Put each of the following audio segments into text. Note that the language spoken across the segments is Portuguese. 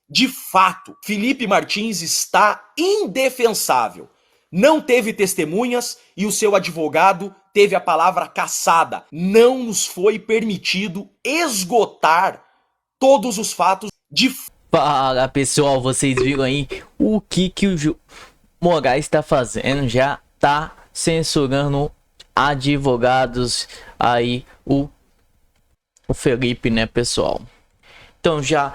De fato, Felipe Martins está indefensável. Não teve testemunhas e o seu advogado teve a palavra cassada. Não nos foi permitido esgotar todos os fatos de... Fala pessoal, vocês viram aí o que o Moraes está fazendo? Já tá censurando advogados aí, o Felipe, né, pessoal? Então já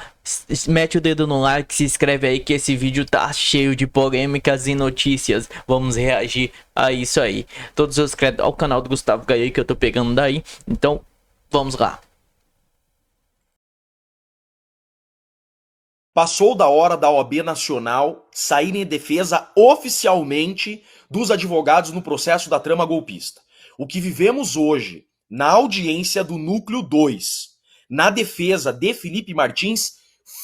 mete o dedo no like, se inscreve aí que esse vídeo tá cheio de polêmicas e notícias. Vamos reagir a isso aí. Todos os inscritos ao canal do Gustavo Gaia que eu tô pegando daí. Então, vamos lá. Passou da hora da OAB Nacional sair em defesa oficialmente dos advogados no processo da trama golpista. O que vivemos hoje na audiência do Núcleo 2, na defesa de Felipe Martins,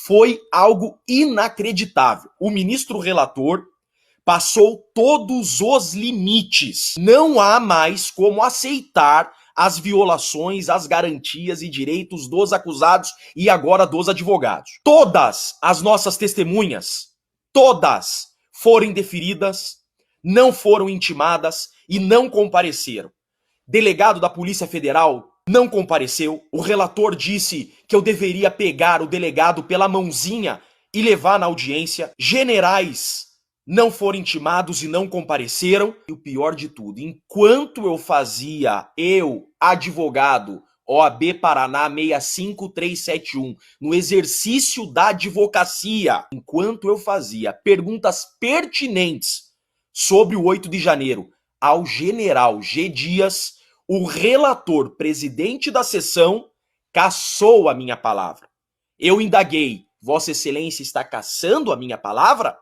foi algo inacreditável. O ministro relator passou todos os limites. Não há mais como aceitar as violações às garantias e direitos dos acusados e agora dos advogados. Todas as nossas testemunhas, todas foram indeferidas, não foram intimadas e não compareceram. Delegado da Polícia Federal não compareceu. O relator disse que eu deveria pegar o delegado pela mãozinha e levar na audiência. Generais não foram intimados e não compareceram. E o pior de tudo, enquanto eu fazia, advogado, OAB Paraná 65371, no exercício da advocacia, enquanto eu fazia perguntas pertinentes sobre o 8 de janeiro ao general G. Dias, o relator, presidente da sessão, cassou a minha palavra. Eu indaguei, Vossa Excelência está cassando a minha palavra?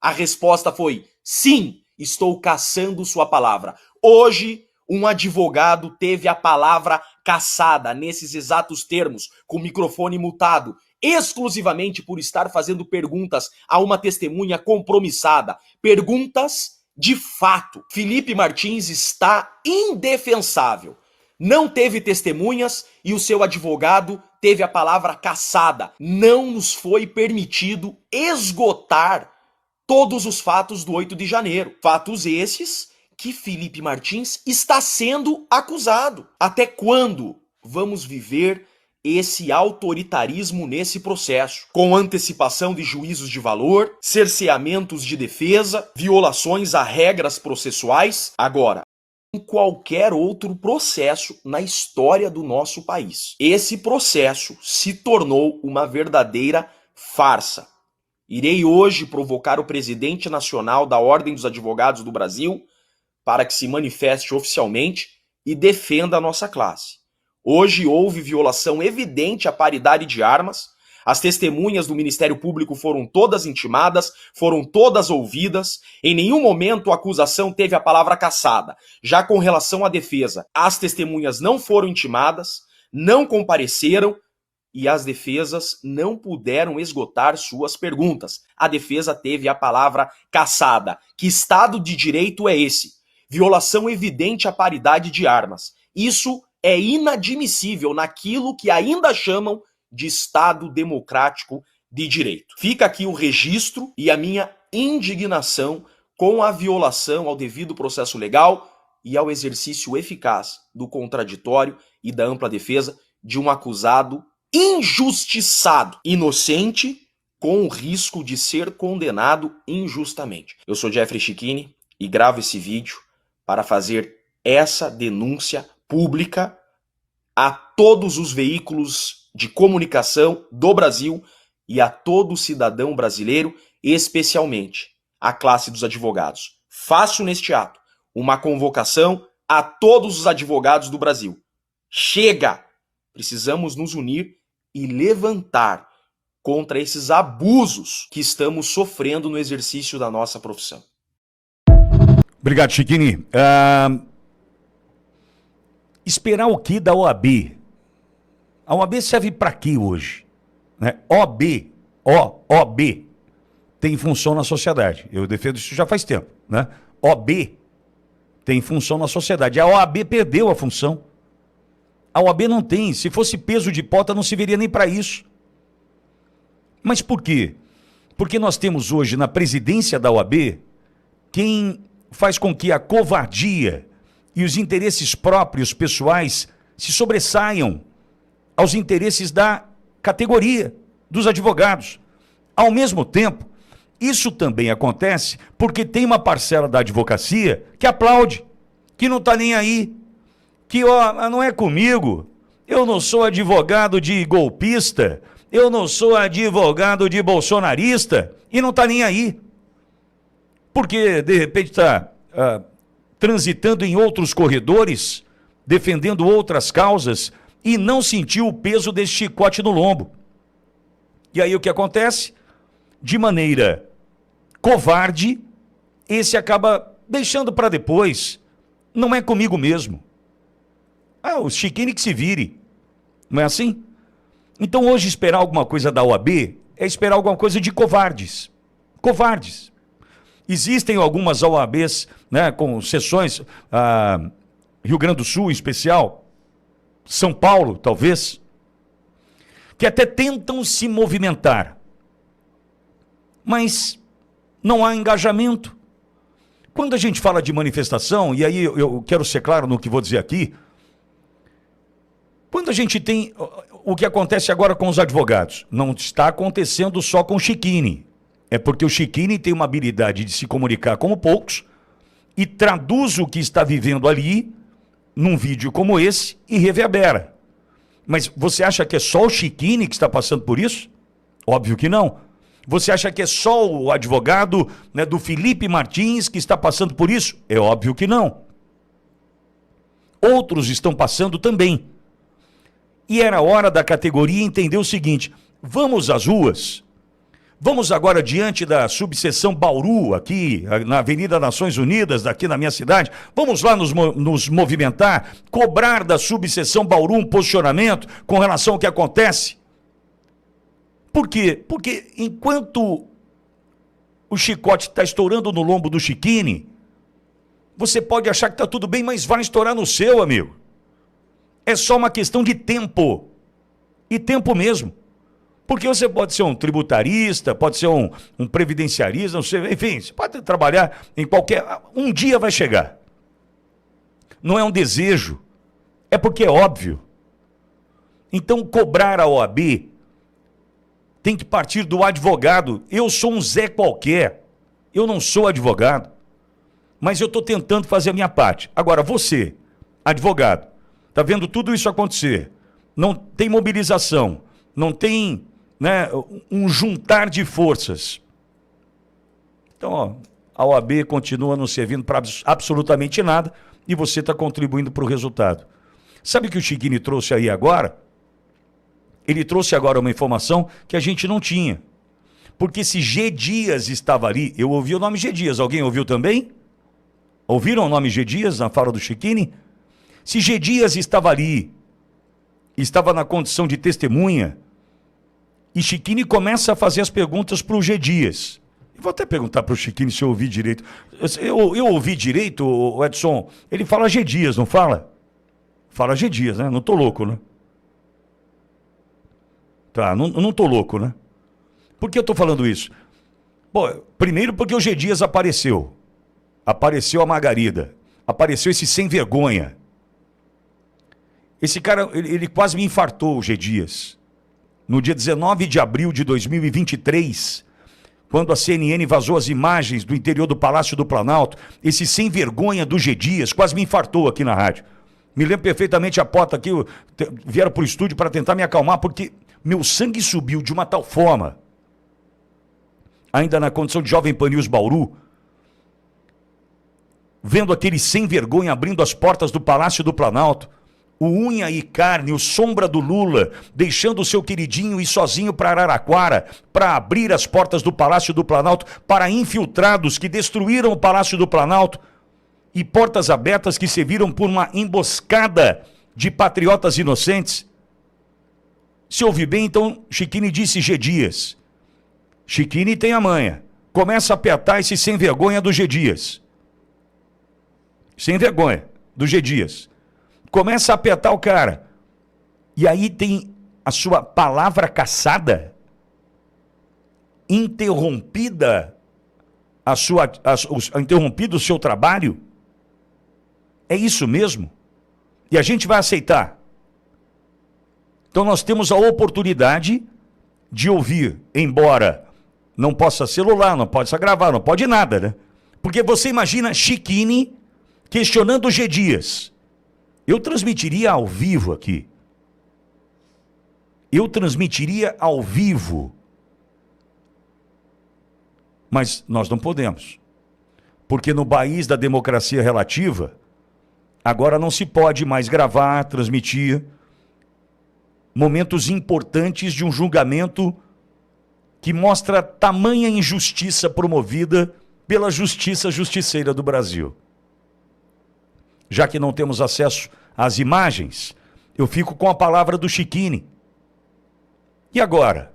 A resposta foi, sim, estou cassando sua palavra. Hoje, um advogado teve a palavra cassada, nesses exatos termos, com o microfone mutado, exclusivamente por estar fazendo perguntas a uma testemunha compromissada. Perguntas de fato. Felipe Martins está indefensável. Não teve testemunhas e o seu advogado teve a palavra cassada. Não nos foi permitido esgotar todos os fatos do 8 de janeiro. Fatos esses que Felipe Martins está sendo acusado. Até quando vamos viver esse autoritarismo nesse processo? Com antecipação de juízos de valor, cerceamentos de defesa, violações a regras processuais. Agora, em qualquer outro processo na história do nosso país. Esse processo se tornou uma verdadeira farsa. Irei hoje provocar o presidente nacional da Ordem dos Advogados do Brasil para que se manifeste oficialmente e defenda a nossa classe. Hoje houve violação evidente à paridade de armas, as testemunhas do Ministério Público foram todas intimadas, foram todas ouvidas, em nenhum momento a acusação teve a palavra cassada. Já com relação à defesa, as testemunhas não foram intimadas, não compareceram, e as defesas não puderam esgotar suas perguntas. A defesa teve a palavra cassada. Que Estado de Direito é esse? Violação evidente à paridade de armas. Isso é inadmissível naquilo que ainda chamam de Estado Democrático de Direito. Fica aqui o registro e a minha indignação com a violação ao devido processo legal e ao exercício eficaz do contraditório e da ampla defesa de um acusado injustiçado, inocente, com o risco de ser condenado injustamente. Eu sou Jeffrey Chiquini e gravo esse vídeo para fazer essa denúncia pública a todos os veículos de comunicação do Brasil e a todo cidadão brasileiro, especialmente a classe dos advogados. Faço neste ato uma convocação a todos os advogados do Brasil. Chega! Precisamos nos unir e levantar contra esses abusos que estamos sofrendo no exercício da nossa profissão. Obrigado, Chiquini. Esperar o que da OAB? A OAB serve para quê hoje? Né? OAB tem função na sociedade. Eu defendo isso já faz tempo. Né? OAB tem função na sociedade. A OAB perdeu a função. A OAB não tem. Se fosse peso de pauta, não se veria nem para isso. Mas por quê? Porque nós temos hoje na presidência da OAB quem faz com que a covardia e os interesses próprios, pessoais, se sobressaiam aos interesses da categoria, dos advogados. Ao mesmo tempo, isso também acontece porque tem uma parcela da advocacia que aplaude, que não está nem aí, que não é comigo, eu não sou advogado de golpista, eu não sou advogado de bolsonarista, e não está nem aí. Porque, de repente, está transitando em outros corredores, defendendo outras causas, e não sentiu o peso desse chicote no lombo. E aí o que acontece? De maneira covarde, esse acaba deixando para depois. Não é comigo mesmo. O Chiquini que se vire. Não é assim? Então hoje esperar alguma coisa da OAB é esperar alguma coisa de covardes. Covardes. Existem algumas OABs, né, com sessões, Rio Grande do Sul em especial, São Paulo talvez, que até tentam se movimentar. Mas não há engajamento. Quando a gente fala de manifestação, e aí eu quero ser claro no que vou dizer aqui, quando a gente tem o que acontece agora com os advogados, não está acontecendo só com o Chiquini. É porque o Chiquini tem uma habilidade de se comunicar como poucos e traduz o que está vivendo ali num vídeo como esse e reverbera. Mas você acha que é só o Chiquini que está passando por isso? Óbvio que não. Você acha que é só o advogado, né, do Felipe Martins que está passando por isso? É óbvio que não. Outros estão passando também. E era hora da categoria entender o seguinte: vamos às ruas, vamos agora diante da subseção Bauru, aqui na Avenida Nações Unidas, aqui na minha cidade, vamos lá nos movimentar, cobrar da subseção Bauru um posicionamento com relação ao que acontece. Por quê? Porque enquanto o chicote está estourando no lombo do Chiquini, você pode achar que está tudo bem, mas vai estourar no seu, amigo. É só uma questão de tempo. E tempo mesmo. Porque você pode ser um tributarista, pode ser um previdenciarista, enfim, você pode trabalhar em qualquer... Um dia vai chegar. Não é um desejo. É porque é óbvio. Então, cobrar a OAB tem que partir do advogado. Eu sou um Zé qualquer. Eu não sou advogado. Mas eu estou tentando fazer a minha parte. Agora, você, advogado, está vendo tudo isso acontecer. Não tem mobilização. Não tem, né, um juntar de forças. Então, a OAB continua não servindo para absolutamente nada e você está contribuindo para o resultado. Sabe o que o Chiquini trouxe aí agora? Ele trouxe agora uma informação que a gente não tinha. Porque se G. Dias estava ali, eu ouvi o nome G. Dias, alguém ouviu também? Ouviram o nome G. Dias na fala do Chiquini? Se G. Dias estava ali, estava na condição de testemunha, e Chiquini começa a fazer as perguntas para o G. Dias. Eu vou até perguntar para o Chiquini se eu ouvi direito. Eu ouvi direito, Edson? Ele fala G. Dias, não fala? Fala G. Dias, né? Não tô louco, né? Tá, não tô louco, né? Por que eu tô falando isso? Bom, primeiro porque o G. Dias apareceu. Apareceu a Margarida. Apareceu esse sem vergonha. Esse cara, ele quase me infartou, o G. Dias. No dia 19 de abril de 2023, quando a CNN vazou as imagens do interior do Palácio do Planalto, esse sem vergonha do G. Dias quase me infartou aqui na rádio. Me lembro perfeitamente a porta aqui, vieram pro estúdio para tentar me acalmar, porque meu sangue subiu de uma tal forma, ainda na condição de Jovem Pan News Bauru, vendo aquele sem vergonha abrindo as portas do Palácio do Planalto, o unha e carne, o sombra do Lula, deixando o seu queridinho ir sozinho para Araraquara, para abrir as portas do Palácio do Planalto para infiltrados que destruíram o Palácio do Planalto, e portas abertas que serviram por uma emboscada de patriotas inocentes. Se ouvi bem, então Chiquini disse G. Dias. Chiquini tem a manha. Começa a apertar esse sem vergonha do G. Dias. Sem vergonha do G. Dias. Começa a apertar o cara. E aí tem a sua palavra caçada. interrompida interrompido o seu trabalho? É isso mesmo? E a gente vai aceitar. Então nós temos a oportunidade de ouvir, embora não possa celular, não possa gravar, não pode nada, né? Porque você imagina Chiquini questionando o G. Dias. Eu transmitiria ao vivo aqui. Eu transmitiria ao vivo. Mas nós não podemos. Porque no país da democracia relativa, agora não se pode mais gravar, transmitir momentos importantes de um julgamento que mostra tamanha injustiça promovida pela justiça justiceira do Brasil. Já que não temos acesso às imagens, eu fico com a palavra do Chiquini. E agora?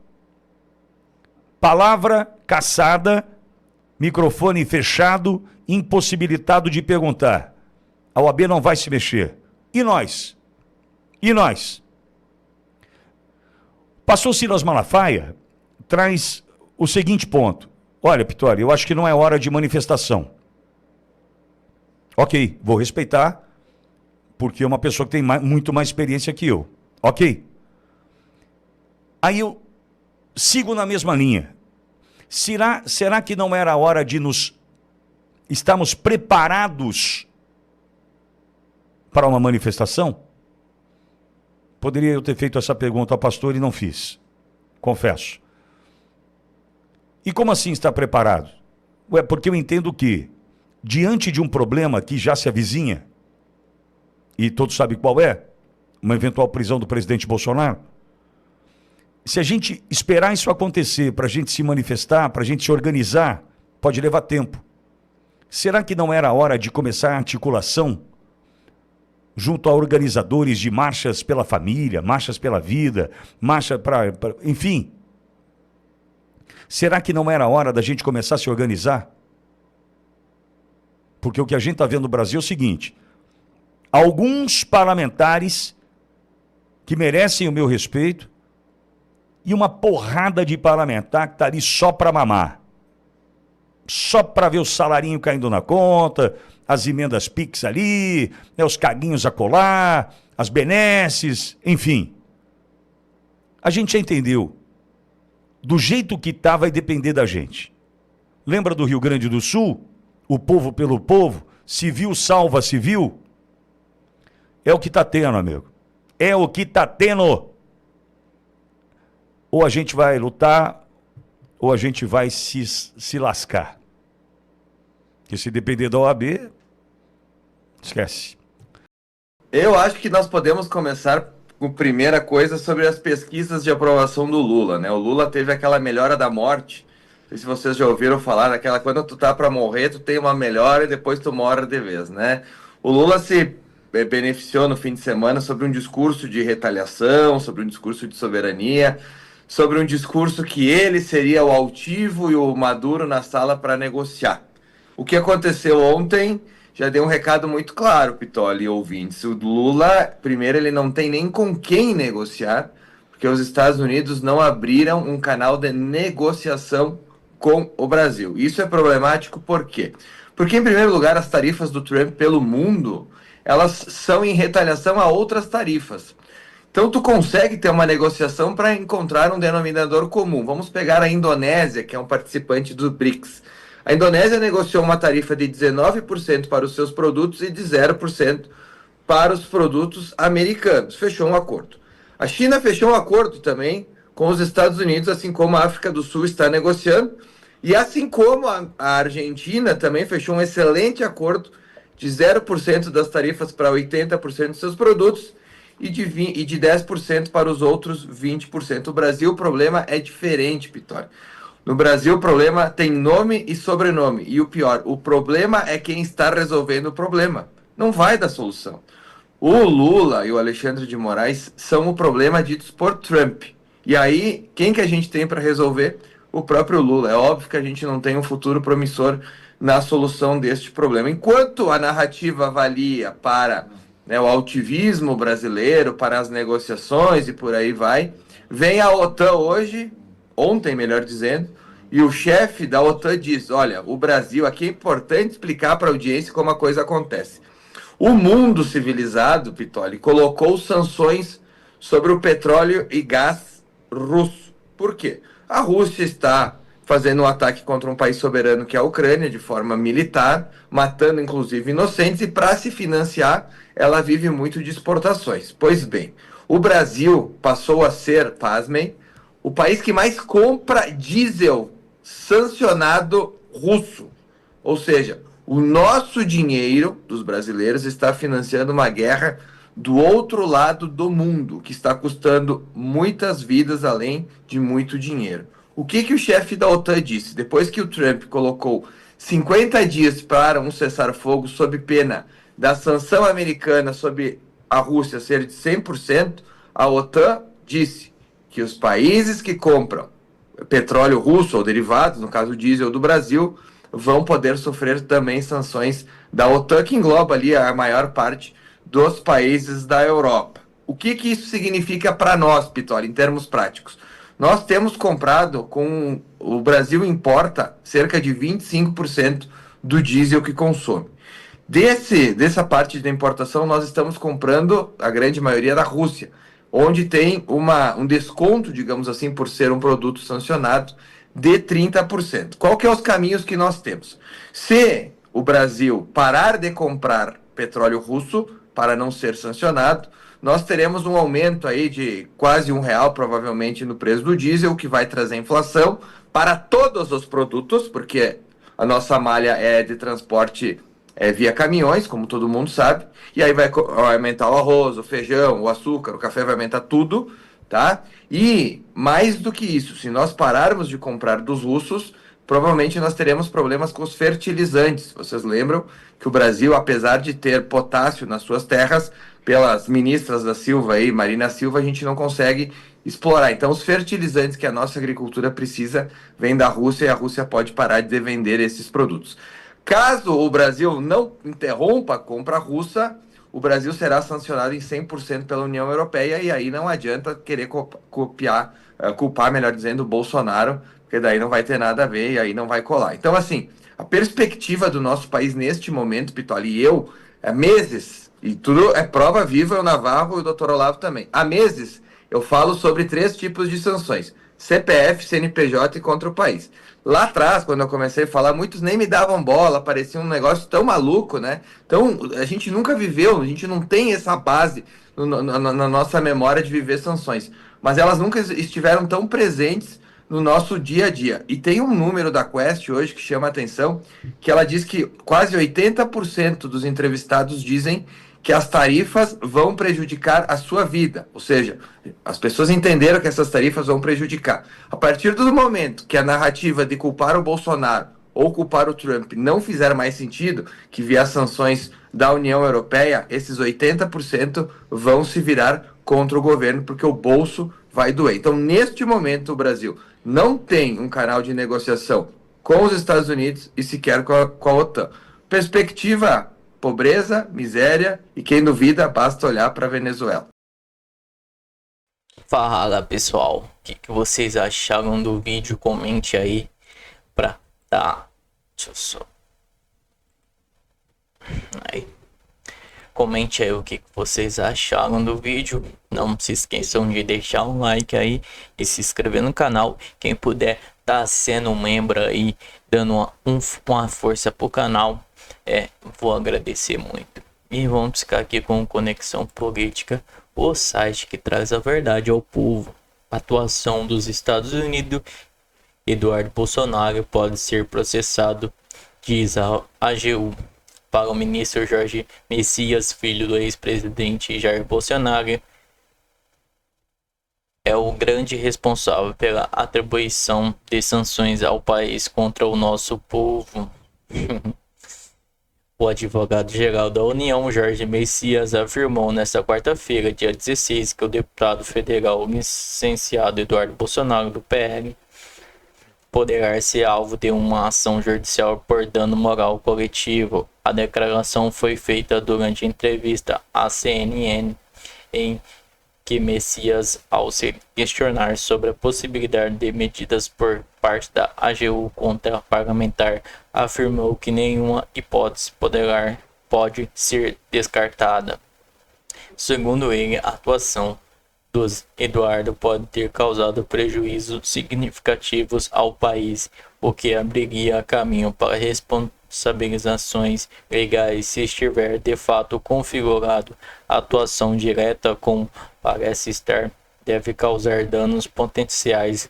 Palavra caçada, microfone fechado, impossibilitado de perguntar. A OAB não vai se mexer. E nós? E nós? Pastor Silas Malafaia traz o seguinte ponto. Olha, Pitório, eu acho que não é hora de manifestação. Ok, vou respeitar, porque é uma pessoa que tem muito mais experiência que eu. Ok. Aí eu sigo na mesma linha. Será que não era hora de estarmos preparados para uma manifestação? Poderia eu ter feito essa pergunta ao pastor e não fiz. Confesso. E como assim está preparado? Ué, porque eu entendo que, diante de um problema que já se avizinha, e todos sabem qual é, uma eventual prisão do presidente Bolsonaro, se a gente esperar isso acontecer, para a gente se manifestar, para a gente se organizar, pode levar tempo. Será que não era a hora de começar a articulação junto a organizadores de marchas pela família, marchas pela vida, marcha para... Enfim. Será que não era a hora da gente começar a se organizar? Porque o que a gente está vendo no Brasil é o seguinte: alguns parlamentares que merecem o meu respeito e uma porrada de parlamentar que está ali só para mamar. Só para ver o salarinho caindo na conta, as emendas PIX ali, né, os caguinhos a colar, as benesses, enfim. A gente já entendeu. Do jeito que está, vai depender da gente. Lembra do Rio Grande do Sul? O povo pelo povo, civil salva civil? É o que está tendo, amigo. É o que está tendo. Ou a gente vai lutar, ou a gente vai se lascar. Porque se depender da OAB, esquece. Eu acho que nós podemos começar com a primeira coisa sobre as pesquisas de aprovação do Lula, né? O Lula teve aquela melhora da morte. Não sei se vocês já ouviram falar daquela, quando tu tá para morrer, tu tem uma melhora e depois tu morre de vez, né? O Lula se beneficiou no fim de semana sobre um discurso de retaliação, sobre um discurso de soberania, sobre um discurso que ele seria o altivo e o Maduro na sala para negociar. O que aconteceu ontem já deu um recado muito claro, Pitoli e ouvintes. O Lula, primeiro, ele não tem nem com quem negociar, porque os Estados Unidos não abriram um canal de negociação com o Brasil. Isso é problemático por quê? Porque, em primeiro lugar, as tarifas do Trump pelo mundo, elas são em retaliação a outras tarifas. Então, tu consegue ter uma negociação para encontrar um denominador comum. Vamos pegar a Indonésia, que é um participante do BRICS. A Indonésia negociou uma tarifa de 19% para os seus produtos e de 0% para os produtos americanos. Fechou um acordo. A China fechou um acordo também com os Estados Unidos, assim como a África do Sul está negociando. E assim como a Argentina também fechou um excelente acordo de 0% das tarifas para 80% dos seus produtos e de 10% para os outros 20%. O Brasil, o problema é diferente, Pitório. No Brasil, o problema tem nome e sobrenome. E o pior, o problema é quem está resolvendo o problema. Não vai dar solução. O Lula e o Alexandre de Moraes são o problema ditos por Trump. E aí, quem que a gente tem para resolver? O próprio Lula. É óbvio que a gente não tem um futuro promissor na solução deste problema. Enquanto a narrativa valia para, né, o altivismo brasileiro, para as negociações e por aí vai, vem a OTAN hoje, ontem melhor dizendo, E o chefe da OTAN diz, olha, o Brasil, aqui é importante explicar para a audiência como a coisa acontece. O mundo civilizado, Pitoli, colocou sanções sobre o petróleo e gás russo. Por quê? A Rússia está fazendo um ataque contra um país soberano que é a Ucrânia, de forma militar, matando inclusive inocentes, e para se financiar, ela vive muito de exportações. Pois bem, o Brasil passou a ser, pasmem, o país que mais compra diesel sancionado russo. Ou seja, o nosso dinheiro dos brasileiros está financiando uma guerra do outro lado do mundo, que está custando muitas vidas além de muito dinheiro. O que o chefe da OTAN disse? Depois que o Trump colocou 50 dias para um cessar-fogo sob pena da sanção americana sobre a Rússia ser de 100%, a OTAN disse que os países que compram petróleo russo ou derivados, no caso diesel do Brasil, vão poder sofrer também sanções da OTAN, que engloba ali a maior parte dos países da Europa. O que isso significa para nós, Pitoli, em termos práticos? Nós temos comprado, o Brasil importa cerca de 25% do diesel que consome. Dessa parte da importação, nós estamos comprando a grande maioria da Rússia, onde tem um desconto, digamos assim, por ser um produto sancionado, de 30%. Qual que é os caminhos que nós temos? Se o Brasil parar de comprar petróleo russo para não ser sancionado, nós teremos um aumento aí de quase R$1, provavelmente, no preço do diesel, que vai trazer inflação para todos os produtos, porque a nossa malha é de transporte via caminhões, como todo mundo sabe, e aí vai aumentar o arroz, o feijão, o açúcar, o café, vai aumentar tudo, tá? E, mais do que isso, se nós pararmos de comprar dos russos, provavelmente nós teremos problemas com os fertilizantes. Vocês lembram que o Brasil, apesar de ter potássio nas suas terras, pelas ministras da Silva e Marina Silva, a gente não consegue explorar. Então, os fertilizantes que a nossa agricultura precisa vêm da Rússia, e a Rússia pode parar de vender esses produtos. Caso o Brasil não interrompa a compra russa, o Brasil será sancionado em 100% pela União Europeia, e aí não adianta querer culpar, melhor dizendo, o Bolsonaro, porque daí não vai ter nada a ver e aí não vai colar. Então, assim, a perspectiva do nosso país neste momento, Pitoli, e eu, há meses, e tudo é prova viva, o Navarro e o Dr. Olavo também, há meses eu falo sobre 3 tipos de sanções: CPF, CNPJ e contra o país. Lá atrás, quando eu comecei a falar, muitos nem me davam bola, parecia um negócio tão maluco, né? Então, a gente nunca viveu, a gente não tem essa base na nossa memória de viver sanções. Mas elas nunca estiveram tão presentes no nosso dia a dia. E tem um número da Quest hoje que chama a atenção, que ela diz que quase 80% dos entrevistados dizem que as tarifas vão prejudicar a sua vida. Ou seja, as pessoas entenderam que essas tarifas vão prejudicar. A partir do momento que a narrativa de culpar o Bolsonaro ou culpar o Trump não fizer mais sentido, que vier sanções da União Europeia, esses 80% vão se virar contra o governo, porque o bolso vai doer. Então, neste momento, o Brasil não tem um canal de negociação com os Estados Unidos e sequer com a OTAN. Perspectiva: pobreza, miséria, e quem duvida, basta olhar para a Venezuela. Fala pessoal, o que vocês acharam do vídeo? Comente aí pra dar. Deixa eu só. Aí. Comente aí o que vocês acharam do vídeo. Não se esqueçam de deixar um like aí e se inscrever no canal. Quem puder tá sendo um membro aí, dando uma força pro canal, vou agradecer muito. E vamos ficar aqui com Conexão Política, o site que traz a verdade ao povo. Atuação dos Estados Unidos: Eduardo Bolsonaro pode ser processado, diz a AGU. Para o ministro Jorge Messias, filho do ex-presidente Jair Bolsonaro, é o grande responsável pela atribuição de sanções ao país contra o nosso povo. O advogado-geral da União, Jorge Messias, afirmou nesta quarta-feira, dia 16, que o deputado federal licenciado Eduardo Bolsonaro, do PL, poderá ser alvo de uma ação judicial por dano moral coletivo. A declaração foi feita durante entrevista à CNN, em que Messias, ao se questionar sobre a possibilidade de medidas por parte da AGU contra a parlamentar, afirmou que nenhuma hipótese pode ser descartada. Segundo ele, a atuação dos Eduardo pode ter causado prejuízos significativos ao país, o que abriria caminho para responsabilizações legais se estiver de fato configurado. A atuação direta, como parece estar, deve causar danos potenciais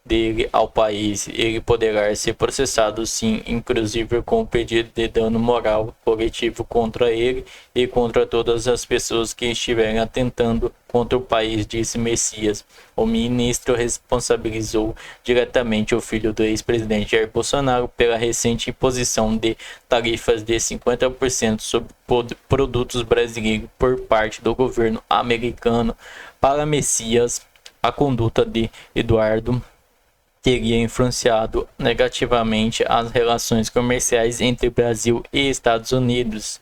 dele ao país. Ele poderá ser processado sim, inclusive com pedido de dano moral coletivo contra ele e contra todas as pessoas que estiverem atentando contra o país, disse Messias. O ministro responsabilizou diretamente o filho do ex-presidente Jair Bolsonaro pela recente imposição de tarifas de 50% sobre produtos brasileiros por parte do governo americano. Para Messias, a conduta de Eduardo teria influenciado negativamente as relações comerciais entre Brasil e Estados Unidos.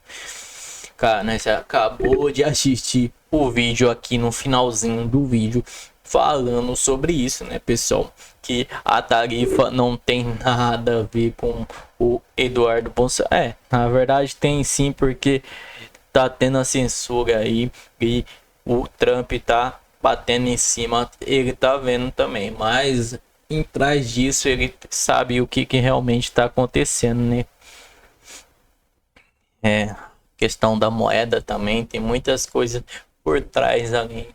Cara, nós acabou de assistir o vídeo aqui no finalzinho do vídeo falando sobre isso, né, pessoal? Que a tarifa não tem nada a ver com o Eduardo Bolsonaro. Na verdade tem sim, porque tá tendo a censura aí e o Trump tá batendo em cima, ele tá vendo também, mas em trás disso ele sabe o que realmente está acontecendo, né? Questão da moeda também, tem muitas coisas por trás além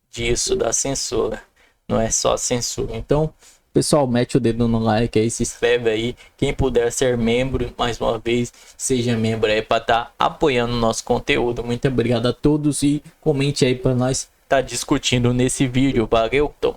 disso da censura, não é só censura. Então, pessoal, mete o dedo no like aí, se inscreve aí, quem puder ser membro, mais uma vez, seja membro aí para estar apoiando o nosso conteúdo. Muito obrigado a todos e comente aí para nós estar discutindo nesse vídeo. Valeu, Tom.